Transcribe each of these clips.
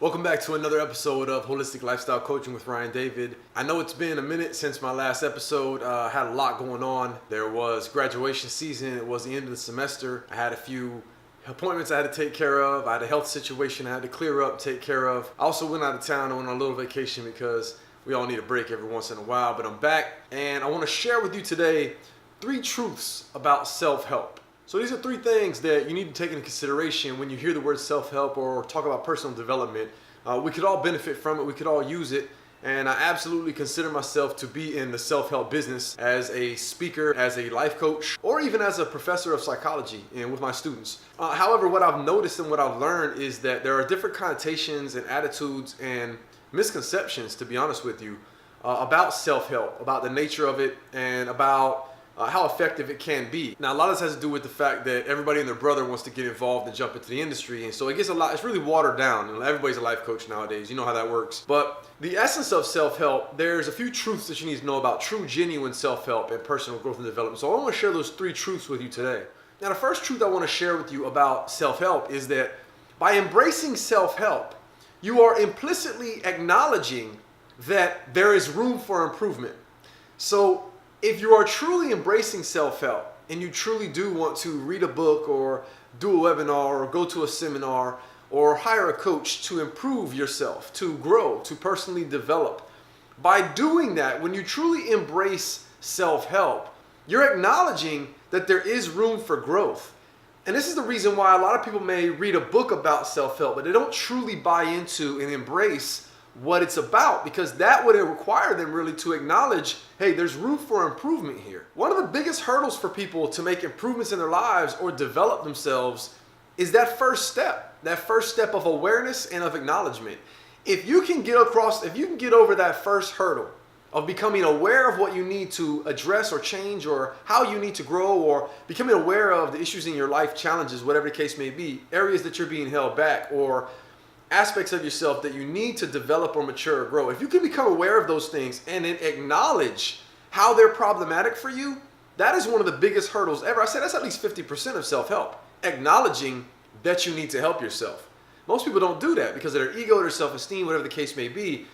Welcome back to another episode of Holistic Lifestyle Coaching with Ryan David. I know it's been a minute since my last episode. I had a lot going on. There was graduation season. It was the end of the semester. I had a few appointments I had to take care of. I had a health situation I had to clear up, take care of. I also went out of town. I went on a little vacation because we all need a break every once in a while. But I'm back and I want to share with you today 3 truths about self-help. So these are 3 things that you need to take into consideration when you hear the word self-help or talk about personal development. We could all benefit from it. We could all use it. And I absolutely consider myself to be in the self-help business as a speaker, as a life coach, or even as a professor of psychology and with my students. However, what I've noticed and what I've learned is that there are different connotations and attitudes and misconceptions, to be honest with you, about self-help, about the nature of it, and about how effective it can be. Now, a lot of this has to do with the fact that everybody and their brother wants to get involved and jump into the industry. And so it gets it's really watered down. And everybody's a life coach nowadays. You know how that works. But the essence of self-help, there's a few truths that you need to know about true, genuine self-help and personal growth and development. So I want to share those 3 truths with you today. Now, the first truth I want to share with you about self-help is that by embracing self-help, you are implicitly acknowledging that there is room for improvement. So if you are truly embracing self-help and you truly do want to read a book or do a webinar or go to a seminar or hire a coach to improve yourself, to grow, to personally develop, by doing that, when you truly embrace self-help, you're acknowledging that there is room for growth. And this is the reason why a lot of people may read a book about self-help, but they don't truly buy into and embrace what it's about, because that would require them really to acknowledge, hey, there's room for improvement here. One of the biggest hurdles for people to make improvements in their lives or develop themselves is that first step of awareness and of acknowledgement. If you can get over that first hurdle of becoming aware of what you need to address or change, or how you need to grow, or becoming aware of the issues in your life, challenges, whatever the case may be, areas that you're being held back, or aspects of yourself that you need to develop or mature or grow. If you can become aware of those things and then acknowledge how they're problematic for you, that is one of the biggest hurdles ever. I said that's at least 50% of self-help, acknowledging that you need to help yourself. Most people don't do that because of their ego, their self-esteem, whatever the case may be.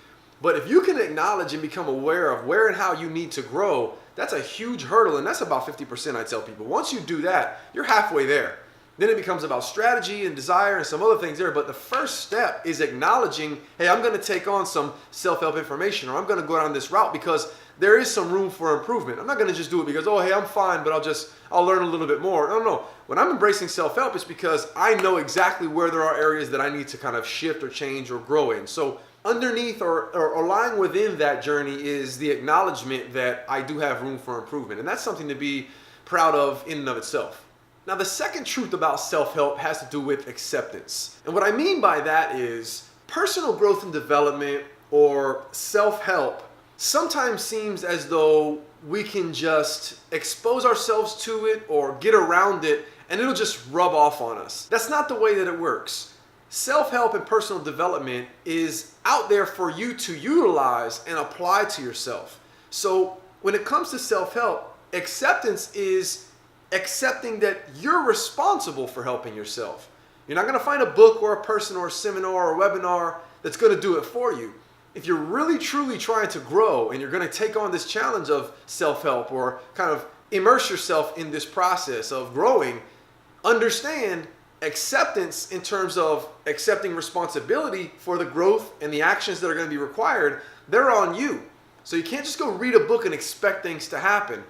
But if you can acknowledge and become aware of where and how you need to grow, that's a huge hurdle, and that's about 50%, I tell people. Once you do that, you're halfway there. Then it becomes about strategy and desire and some other things there. But the first step is acknowledging, hey, I'm going to take on some self-help information, or I'm going to go down this route because there is some room for improvement. I'm not going to just do it because, oh, hey, I'm fine, but I'll learn a little bit more. No. When I'm embracing self-help, it's because I know exactly where there are areas that I need to kind of shift or change or grow in. So underneath or lying within that journey is the acknowledgement that I do have room for improvement. And that's something to be proud of in and of itself. Now, the second truth about self-help has to do with acceptance. And what I mean by that is personal growth and development, or self-help, sometimes seems as though we can just expose ourselves to it or get around it and it'll just rub off on us. That's not the way that it works. Self-help and personal development is out there for you to utilize and apply to yourself. So when it comes to self-help, acceptance is accepting that you're responsible for helping yourself. You're not going to find a book or a person or a seminar or a webinar that's going to do it for you. If you're really truly trying to grow and you're going to take on this challenge of self-help or kind of immerse yourself in this process of growing, understand acceptance in terms of accepting responsibility for the growth and the actions that are going to be required. They're on you. So you can't just go read a book and expect things to happen.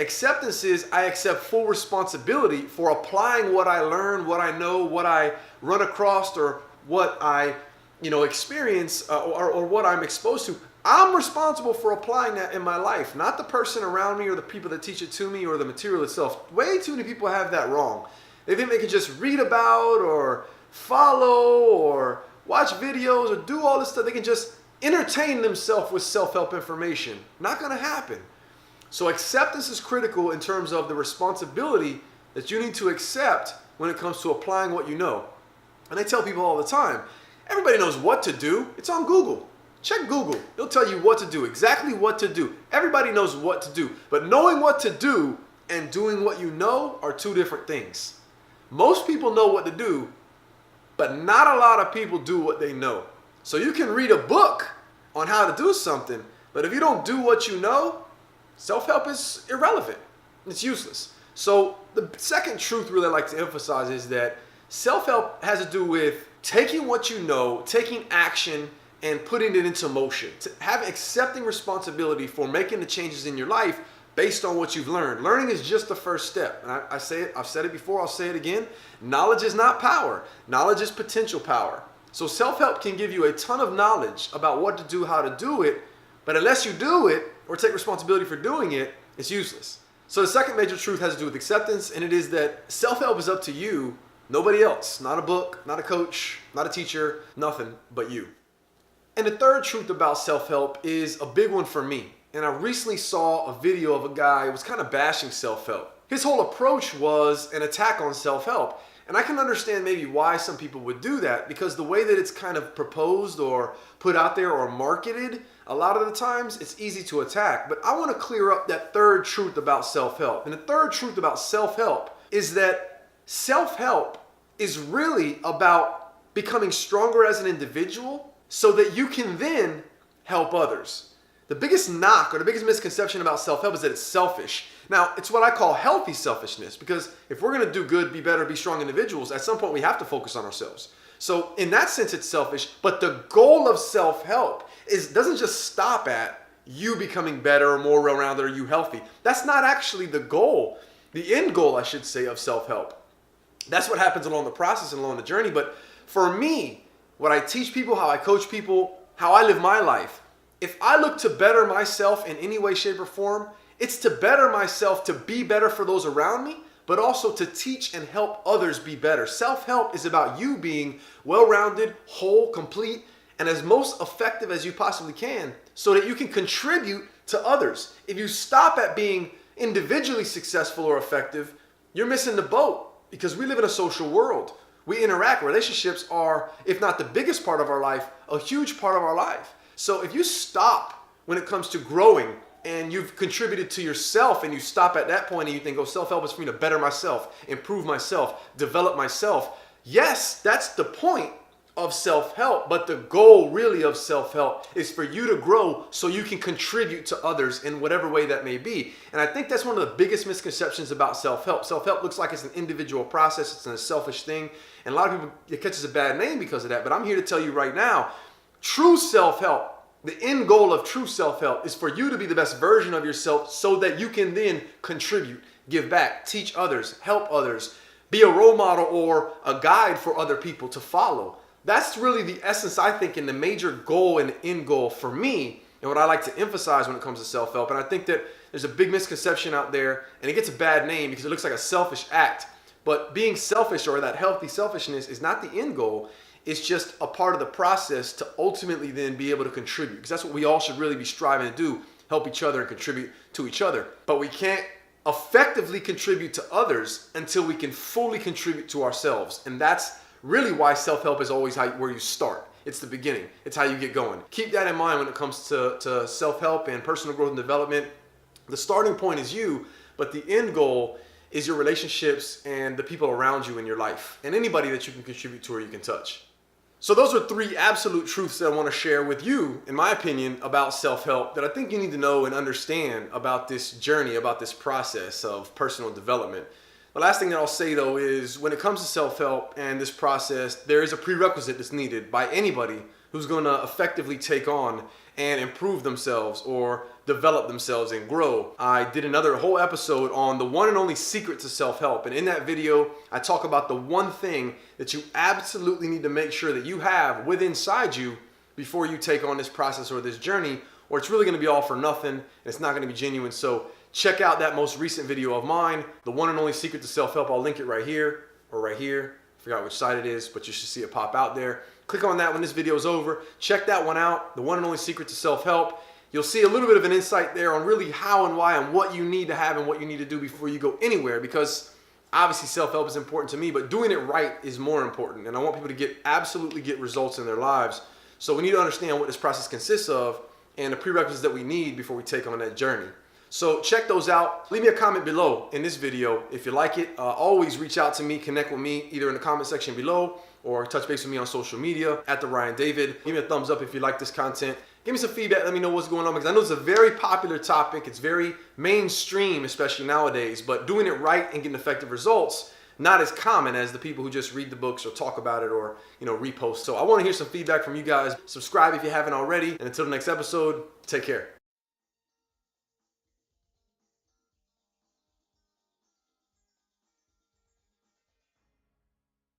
Acceptance is I accept full responsibility for applying what I learn, what I know, what I run across, or what I experience or what I'm exposed to. I'm responsible for applying that in my life, not the person around me or the people that teach it to me or the material itself. Way too many people have that wrong. They think they can just read about or follow or watch videos or do all this stuff. They can just entertain themselves with self-help information. Not going to happen. So acceptance is critical in terms of the responsibility that you need to accept when it comes to applying what you know. And I tell people all the time, everybody knows what to do. It's on Google. Check Google. It'll tell you what to do, exactly what to do. Everybody knows what to do. But knowing what to do and doing what you know are 2 different things. Most people know what to do, but not a lot of people do what they know. So you can read a book on how to do something, but if you don't do what you know, self-help is irrelevant. It's useless. So the second truth really I like to emphasize is that self-help has to do with taking what you know, taking action, and putting it into motion. Accepting responsibility for making the changes in your life based on what you've learned. Learning is just the first step. And I've said it before, I'll say it again. Knowledge is not power. Knowledge is potential power. So self-help can give you a ton of knowledge about what to do, how to do it, but unless you do it or take responsibility for doing it, it's useless. So the second major truth has to do with acceptance, and it is that self-help is up to you, nobody else. Not a book, not a coach, not a teacher, nothing but you. And the third truth about self-help is a big one for me. And I recently saw a video of a guy who was kind of bashing self-help. His whole approach was an attack on self-help. And I can understand maybe why some people would do that, because the way that it's kind of proposed or put out there or marketed, a lot of the times it's easy to attack. But I want to clear up that third truth about self-help. And the third truth about self-help is that self-help is really about becoming stronger as an individual so that you can then help others. The biggest knock or the biggest misconception about self-help is that it's selfish. Now, it's what I call healthy selfishness, because if we're going to do good, be better, be strong individuals, at some point we have to focus on ourselves. So in that sense, it's selfish, but the goal of self-help doesn't just stop at you becoming better or more well-rounded or you healthy. That's not actually the goal, the end goal, I should say, of self-help. That's what happens along the process and along the journey. But for me, what I teach people, how I coach people, how I live my life, if I look to better myself in any way, shape, or form, it's to better myself, to be better for those around me, but also to teach and help others be better. Self-help is about you being well-rounded, whole, complete, and as most effective as you possibly can so that you can contribute to others. If you stop at being individually successful or effective, you're missing the boat, because we live in a social world. We interact. Relationships are, if not the biggest part of our life, a huge part of our life. So if you stop when it comes to growing and you've contributed to yourself and you stop at that point and you think, oh, self-help is for me to better myself, improve myself, develop myself. Yes, that's the point of self-help, but the goal really of self-help is for you to grow so you can contribute to others in whatever way that may be. And I think that's one of the biggest misconceptions about self-help. Self-help looks like it's an individual process, it's a selfish thing, and a lot of people, it catches a bad name because of that. But I'm here to tell you right now, true self-help, the end goal of true self-help is for you to be the best version of yourself so that you can then contribute, give back, teach others, help others, be a role model or a guide for other people to follow. That's really the essence, I think, and the major goal and end goal for me, and what I like to emphasize when it comes to self-help. And I think that there's a big misconception out there, and it gets a bad name because it looks like a selfish act. But being selfish, or that healthy selfishness, is not the end goal. It's just a part of the process to ultimately then be able to contribute, because that's what we all should really be striving to do, help each other and contribute to each other. But we can't effectively contribute to others until we can fully contribute to ourselves. And that's really why self-help is always where you start. It's the beginning. It's how you get going. Keep that in mind when it comes to self-help and personal growth and development. The starting point is you, but the end goal is your relationships and the people around you in your life and anybody that you can contribute to or you can touch. So those are three absolute truths that I want to share with you, in my opinion, about self-help that I think you need to know and understand about this journey, about this process of personal development. The last thing that I'll say, though, is when it comes to self-help and this process, there is a prerequisite that's needed by anybody who's going to effectively take on and improve themselves or develop themselves and grow. I did another whole episode on the one and only secret to self-help. And in that video, I talk about the one thing that you absolutely need to make sure that you have within inside you before you take on this process or this journey, or it's really going to be all for nothing and it's not going to be genuine. So check out that most recent video of mine, the one and only secret to self-help. I'll link it right here or right here. I forgot which side it is, but you should see it pop out there. Click on that when this video is over. Check that one out, the one and only secret to self-help. You'll see a little bit of an insight there on really how and why and what you need to have and what you need to do before you go anywhere, because obviously self-help is important to me, but doing it right is more important. And I want people to absolutely get results in their lives. So we need to understand what this process consists of and the prerequisites that we need before we take on that journey. So check those out. Leave me a comment below in this video if you like it. Always reach out to me, connect with me either in the comment section below or touch base with me on social media at the Ryan David. Give me a thumbs up if you like this content. Give me some feedback. Let me know what's going on, because I know it's a very popular topic. It's very mainstream, especially nowadays, but doing it right and getting effective results, not as common as the people who just read the books or talk about it or, repost. So I want to hear some feedback from you guys. Subscribe if you haven't already. And until the next episode, take care.